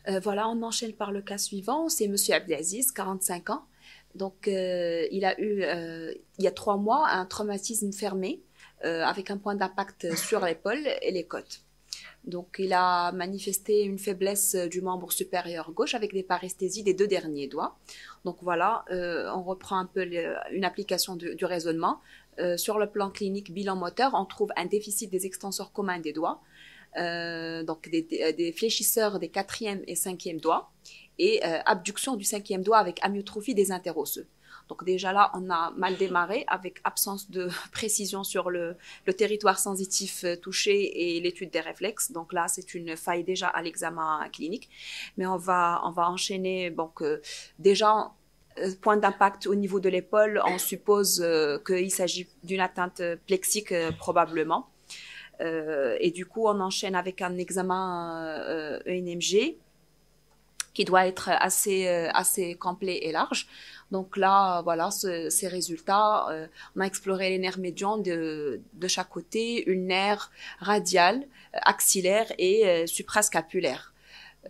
Voilà, on enchaîne par le cas suivant. C'est Monsieur Abdelaziz, 45 ans. Donc, il a eu, il y a 3 mois, un traumatisme fermé avec un point d'impact sur l'épaule et les côtes. Donc, il a manifesté une faiblesse du membre supérieur gauche avec des paresthésies des 2 derniers doigts. Donc voilà, on reprend un peu une application du raisonnement. Sur le plan clinique, bilan moteur, on trouve un déficit des extenseurs communs des doigts, donc des fléchisseurs des 4e et 5e doigts, et abduction du 5e doigt avec amyotrophie des interosseux. Donc déjà là, on a mal démarré avec absence de précision sur le territoire sensitif touché et l'étude des réflexes. Donc là, c'est une faille déjà à l'examen clinique. Mais on va enchaîner. Donc déjà, point d'impact au niveau de l'épaule, on suppose qu'il s'agit d'une atteinte plexique probablement. Et du coup, on enchaîne avec un examen ENMG qui doit être assez complet et large. Donc là, voilà, ces résultats, on a exploré les nerfs médians de chaque côté, une nerf radiale, axillaire et suprascapulaire.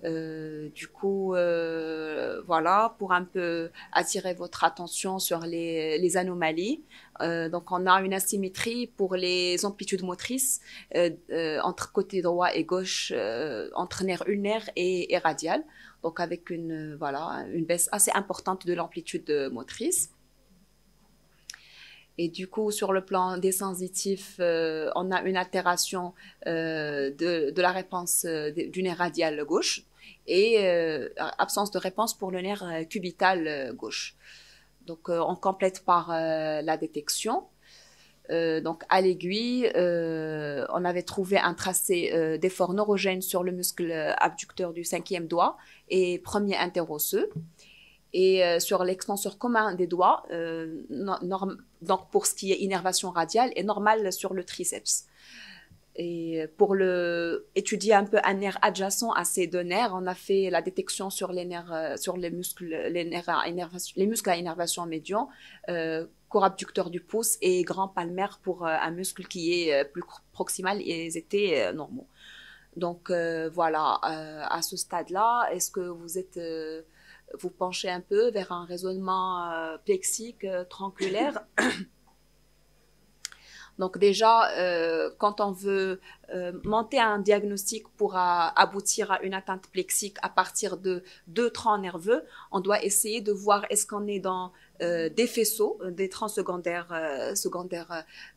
Du coup, voilà, pour un peu attirer votre attention sur les anomalies. Donc, on a une asymétrie pour les amplitudes motrices entre côté droit et gauche, entre nerf ulnaire et radial. Donc, avec voilà, une baisse assez importante de l'amplitude motrice. Et du coup, sur le plan des sensitifs, on a une altération de la réponse du nerf radial gauche et absence de réponse pour le nerf cubital gauche. Donc, on complète par la détection. Donc, à l'aiguille, on avait trouvé un tracé d'effort neurogène sur le muscle abducteur du 5e doigt et premier interosseux. Et sur l'extenseur commun des doigts, donc pour ce qui est innervation radiale, est normale sur le triceps. Et pour étudier un peu un nerf adjacent à ces 2 nerfs, on a fait la détection sur les nerfs, sur les muscles, les muscles à innervation médian, corps abducteur du pouce et grand palmaire pour un muscle qui est plus proximal, et ils étaient normaux. Donc voilà, à ce stade-là, est-ce que vous penchez un peu vers un raisonnement plexique, tronculaire? Donc déjà, quand on veut monter un diagnostic pour aboutir à une atteinte plexique à partir de 2 troncs nerveux, on doit essayer de voir est-ce qu'on est dans des faisceaux, des troncs secondaires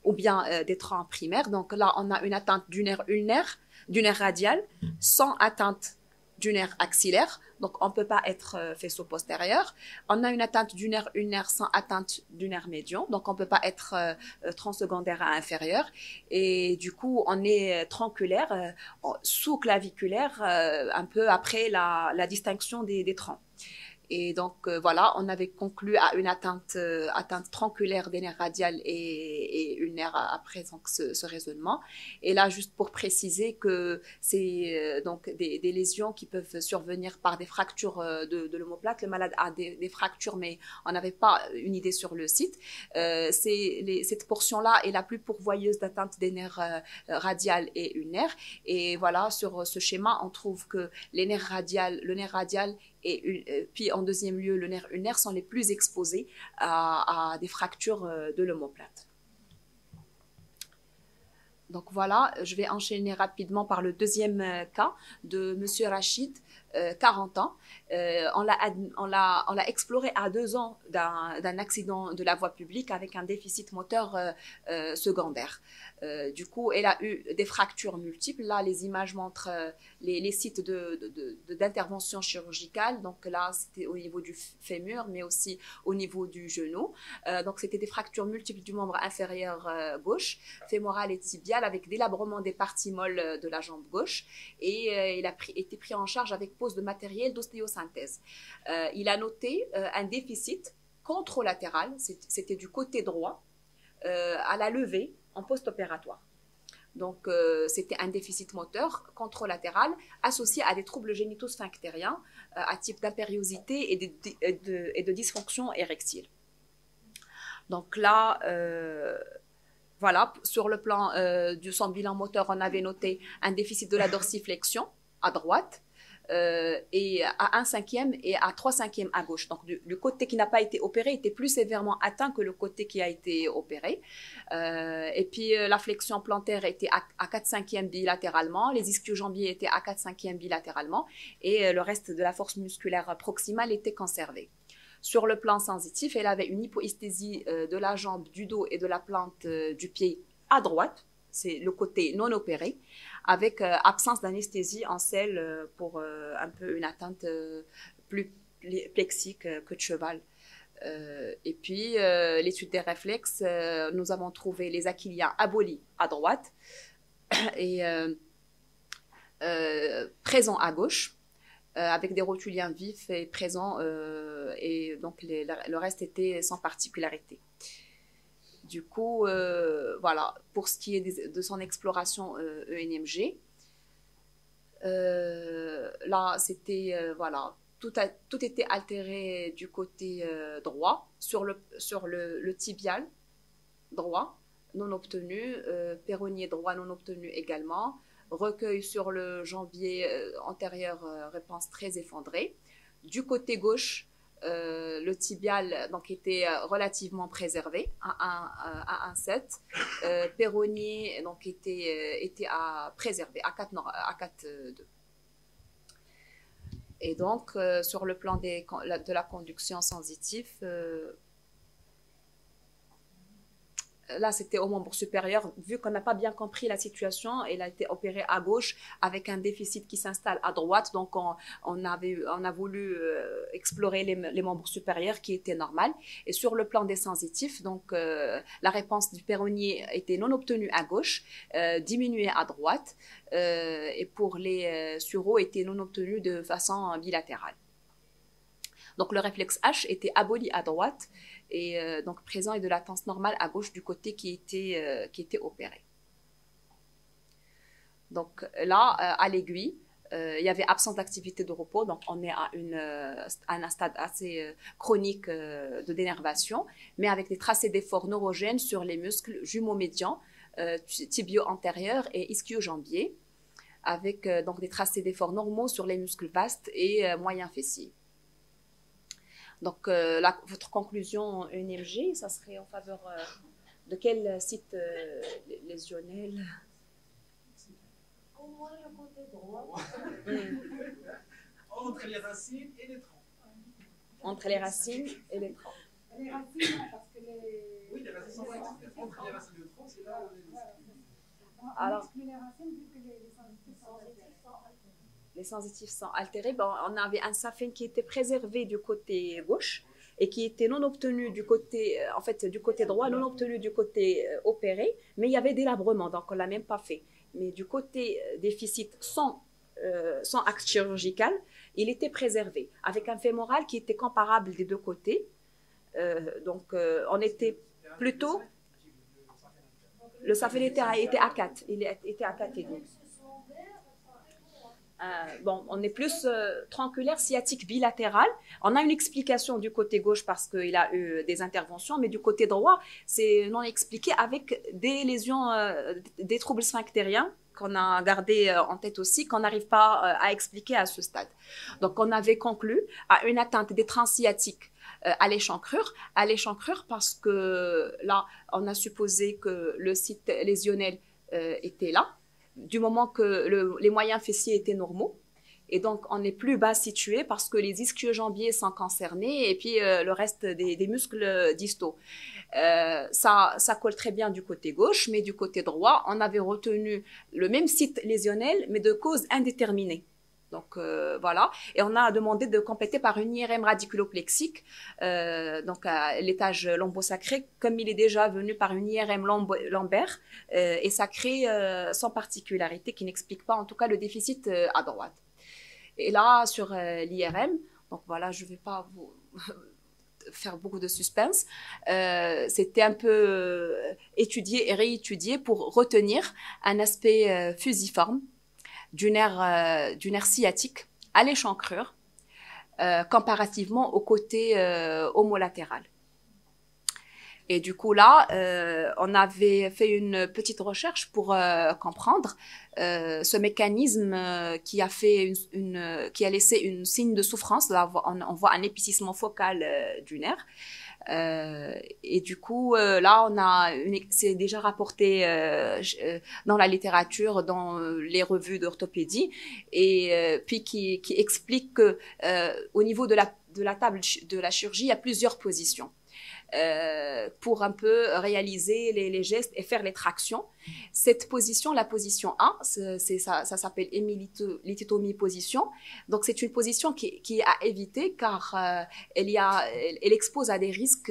ou bien des troncs primaires. Donc là, on a une atteinte du nerf ulnaire, du nerf radial, sans atteinte du nerf axillaire, donc on ne peut pas être faisceau postérieur. On a une atteinte du nerf ulnaire sans atteinte du nerf médian, donc on ne peut pas être tronc secondaire à inférieur. Et du coup, on est tronculaire, sous-claviculaire, un peu après la distinction des troncs. Et donc voilà, on avait conclu à une atteinte tronculaire des nerfs radiales et ulnaires après donc ce raisonnement. Et là, juste pour préciser que c'est donc des lésions qui peuvent survenir par des fractures de l'omoplate. Le malade a des fractures, mais on n'avait pas une idée sur le site. Cette portion-là est la plus pourvoyeuse d'atteinte des nerfs radiales et ulnaires. Et voilà, sur ce schéma, on trouve que le nerf radial et puis en deuxième lieu, le nerf ulnaire sont les plus exposés à des fractures de l'omoplate. Donc voilà, je vais enchaîner rapidement par le deuxième cas de Monsieur Rachid, 40 ans. On l'a exploré à 2 ans d'un accident de la voie publique avec un déficit moteur secondaire. Du coup, elle a eu des fractures multiples. Là, les images montrent les sites d'intervention chirurgicale. Donc là, c'était au niveau du fémur, mais aussi au niveau du genou. Donc, c'était des fractures multiples du membre inférieur gauche, fémoral et tibial, avec délabrement des parties molles de la jambe gauche. Et il a été pris en charge avec pose de matériel d'ostéosynthèse. Il a noté un déficit contralatéral, c'était du côté droit, à la levée en post-opératoire. Donc, c'était un déficit moteur contralatéral associé à des troubles génito-sphinctériens à type d'impériosité et de dysfonction érectile. Donc là, voilà, sur le plan de son bilan moteur, on avait noté un déficit de la dorsiflexion à droite, et à 1/5 et à 3/5 à gauche. Donc le côté qui n'a pas été opéré était plus sévèrement atteint que le côté qui a été opéré. Et puis la flexion plantaire était à 4/5 bilatéralement, les ischio-jambiers étaient à 4/5 bilatéralement et le reste de la force musculaire proximale était conservé. Sur le plan sensitif, elle avait une hypoesthésie de la jambe, du dos et de la plante du pied à droite, c'est le côté non opéré, avec absence d'anesthésie en selle pour un peu une atteinte plus plexique que de cheval. Et puis, l'étude des réflexes, nous avons trouvé les achilliens abolis à droite et présents à gauche, avec des rotuliens vifs et présents, et donc le reste était sans particularité. Du coup, voilà, pour ce qui est de son exploration ENMG, là, c'était, voilà, tout était altéré du côté droit, sur le tibial droit, non obtenu, péronnier droit non obtenu également, recueil sur le jambier antérieur, réponse très effondrée. Du côté gauche, le tibial donc, était relativement préservé à 1,7. Péronnier donc, était à préserver à 4,2. Et donc, sur le plan de la conduction sensitive, là, c'était au membre supérieur. Vu qu'on n'a pas bien compris la situation, elle a été opérée à gauche avec un déficit qui s'installe à droite. Donc, on a voulu explorer les membres supérieurs qui étaient normales. Et sur le plan des sensitifs, donc, la réponse du péronnier était non obtenue à gauche, diminuée à droite. Et pour les sureaux, était non obtenue de façon bilatérale. Donc, le réflexe H était aboli à droite et donc présent et de latence normale à gauche du côté qui était opéré. Donc là, à l'aiguille, il y avait absence d'activité de repos, donc on est à un stade assez chronique de dénervation, mais avec des tracés d'effort neurogènes sur les muscles jumeaux médians, tibio-antérieurs et ischio-jambiers, avec donc des tracés d'effort normaux sur les muscles vastes et moyens fessiers. Donc, votre conclusion ENMG, ça serait en faveur de quel site lésionnel? Au moins le côté droit. Entre les racines et les troncs. Entre les racines et les troncs. Les racines, parce que les... Oui, les racines sont sensibles. Entre les racines et le tronc, c'est là où on est. Alors, les racines, vu que les sensitifs sont altérés. Les sensitifs sont altérés. Bon, on avait un saphène qui était préservé du côté gauche et qui était non obtenu du côté, en fait, du côté droit, non obtenu du côté opéré, mais il y avait délabrement, donc on ne l'a même pas fait. Mais du côté déficit sans acte chirurgical, il était préservé, avec un fémoral qui était comparable des deux côtés. Donc, on était plutôt... Le saphène était à 4, il était à 4,5. Bon, on est plus tronculaire sciatique bilatéral. On a une explication du côté gauche parce qu'il a eu des interventions, mais du côté droit, c'est non expliqué avec des lésions, des troubles sphinctériens qu'on a gardé en tête aussi, qu'on n'arrive pas à expliquer à ce stade. Donc, on avait conclu à une atteinte des trains sciatiques à l'échancrure parce que là, on a supposé que le site lésionnel était là, du moment que les moyens fessiers étaient normaux. Et donc, on est plus bas situé parce que les ischio-jambiers sont concernés et puis le reste des muscles distaux. Ça colle très bien du côté gauche, mais du côté droit, on avait retenu le même site lésionnel, mais de cause indéterminée. Donc, voilà. Et on a demandé de compléter par une IRM radiculoplexique, donc à l'étage lombosacré, comme il est déjà venu par une IRM lombaire et sacré sans particularité, qui n'explique pas en tout cas le déficit à droite. Et là, sur l'IRM, donc voilà, je ne vais pas vous faire beaucoup de suspense, c'était un peu étudié et réétudié pour retenir un aspect fusiforme du nerf sciatique à l'échancrure comparativement au côté homolatéral. Et du coup là, on avait fait une petite recherche pour comprendre ce mécanisme qui a fait qui a laissé une signe de souffrance. Là, on voit un épaississement focal du nerf. Et du coup, là, c'est déjà rapporté dans la littérature, dans les revues d'orthopédie, et puis qui explique que au niveau de la table de la chirurgie, il y a plusieurs positions. Pour un peu réaliser les gestes et faire les tractions. Cette position, la position 1, ça s'appelle hémilithotomie position. Donc, c'est une position qui est à éviter car elle expose à des risques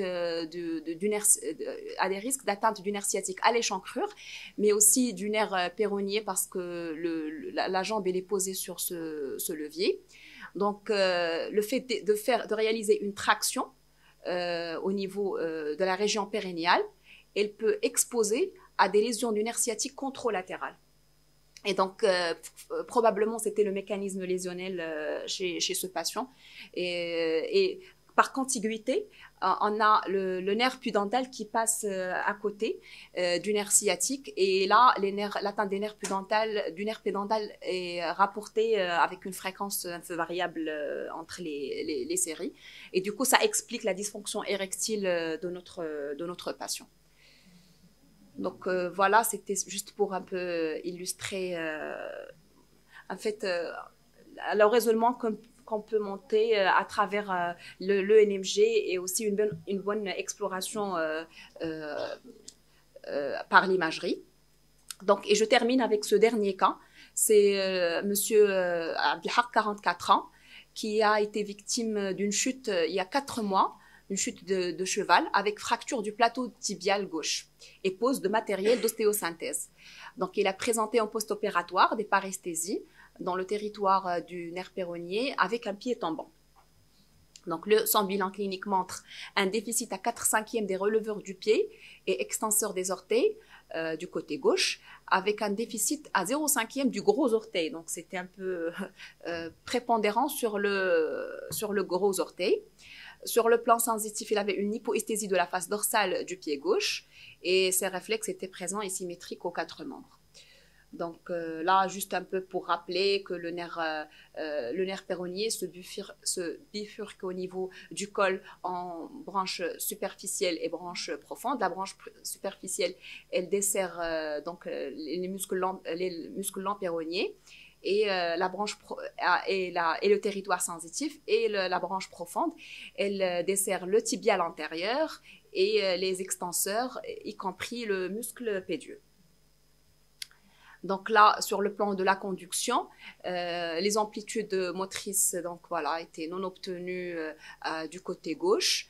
d'atteinte du nerf sciatique à l'échancrure, mais aussi du nerf péronnier parce que la jambe elle est posée sur ce levier. Donc, le fait de réaliser une traction au niveau de la région péréniale, elle peut exposer à des lésions du nerf sciatique contralatéral. Et donc, probablement, c'était le mécanisme lésionnel chez ce patient. Et par contiguïté, on a le nerf pudendal qui passe à côté du nerf sciatique. Et là, l'atteinte du nerf pudendal est rapportée avec une fréquence un peu variable entre les séries. Et du coup, ça explique la dysfonction érectile de notre patient. Donc voilà, c'était juste pour un peu illustrer en fait le raisonnement qu'on peut monter à travers le NMG et aussi une bonne exploration par l'imagerie. Donc, et je termine avec ce dernier cas. C'est monsieur Abdelhak, 44 ans, qui a été victime d'une chute il y a 4 mois, une chute de cheval avec fracture du plateau tibial gauche et pose de matériel d'ostéosynthèse. Donc, il a présenté en post-opératoire des paresthésies dans le territoire du nerf péronnier avec un pied tombant. Donc, son bilan clinique montre un déficit à 4/5 des releveurs du pied et extenseurs des orteils du côté gauche, avec un déficit à 0/5 du gros orteil. Donc, c'était un peu prépondérant sur le gros orteil. Sur le plan sensitif, il avait une hypoesthésie de la face dorsale du pied gauche et ses réflexes étaient présents et symétriques aux 4 membres. Donc là, juste un peu pour rappeler que le nerf péronnier se bifurque au niveau du col en branche superficielle et branche profonde. La branche superficielle, elle dessert donc les muscles lents péroniers et la branche et le territoire sensitif, et la branche profonde, elle dessert le tibial antérieur et les extenseurs, y compris le muscle pédieux. Donc là, sur le plan de la conduction, les amplitudes motrices donc voilà, étaient non obtenues du côté gauche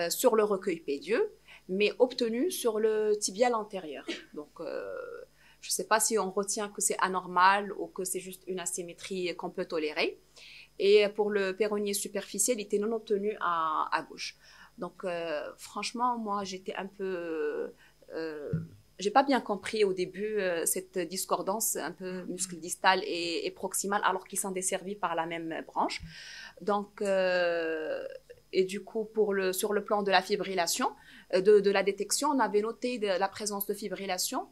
sur le recueil pédieux, mais obtenues sur le tibial antérieur. Donc, je ne sais pas si on retient que c'est anormal ou que c'est juste une asymétrie qu'on peut tolérer. Et pour le péronnier superficiel, il était non obtenu à gauche. Donc, franchement, moi, j'étais un peu... j'ai pas bien compris au début cette discordance un peu muscle distal et proximal, alors qu'ils sont desservis par la même branche. Donc, et du coup, sur le plan de la fibrillation, de la détection, on avait noté la présence de fibrillation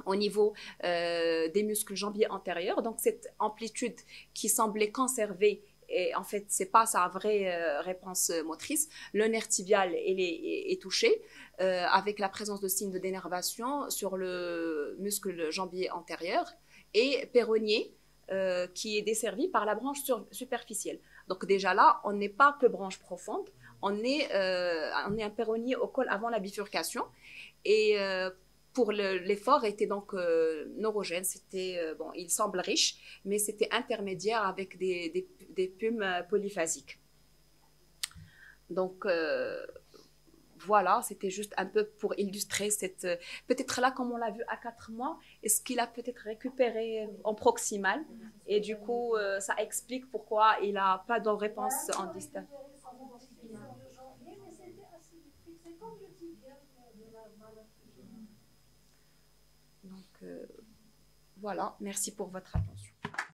au niveau des muscles jambiers antérieurs. Donc, cette amplitude qui semblait conservée, et en fait, c'est pas sa vraie réponse motrice. Le nerf tibial est touché avec la présence de signes de dénervation sur le muscle jambier antérieur et péronnier qui est desservi par la branche superficielle. Donc déjà là, on n'est pas que branche profonde, on est un péronnier au col avant la bifurcation. Et pour l'effort était donc neurogène, c'était bon, il semble riche, mais c'était intermédiaire avec des pumes polyphasiques. Donc voilà, c'était juste un peu pour illustrer cette... peut-être là, comme on l'a vu à 4 mois, est-ce qu'il a peut-être récupéré en proximal, et du coup, ça explique pourquoi il n'a pas de réponse en distal. Donc voilà, merci pour votre attention.